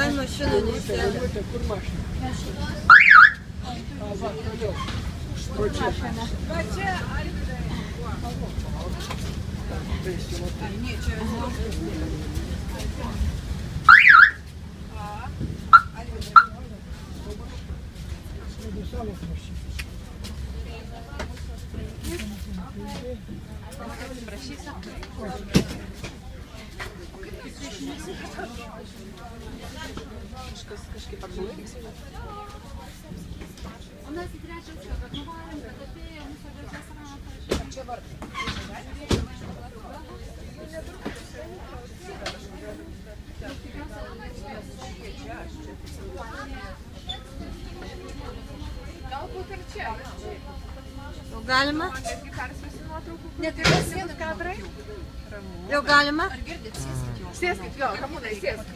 Man mašina neįsėda. Kur mašina? Va, toliau. Pro čia. Va čia, Alvydai. Kažkaip atbūrė. У нас и тряжется, как мы варим, как опеем, мы собираем Čia vartai. Galbūt ir čia. Jau galima? Netgi persiųsiu nuotraukų. Net ir sėdų kadrai. Jau galima? Ar girdit, sėskit jau. Sėskit, jo, Ramūnai, sėskit.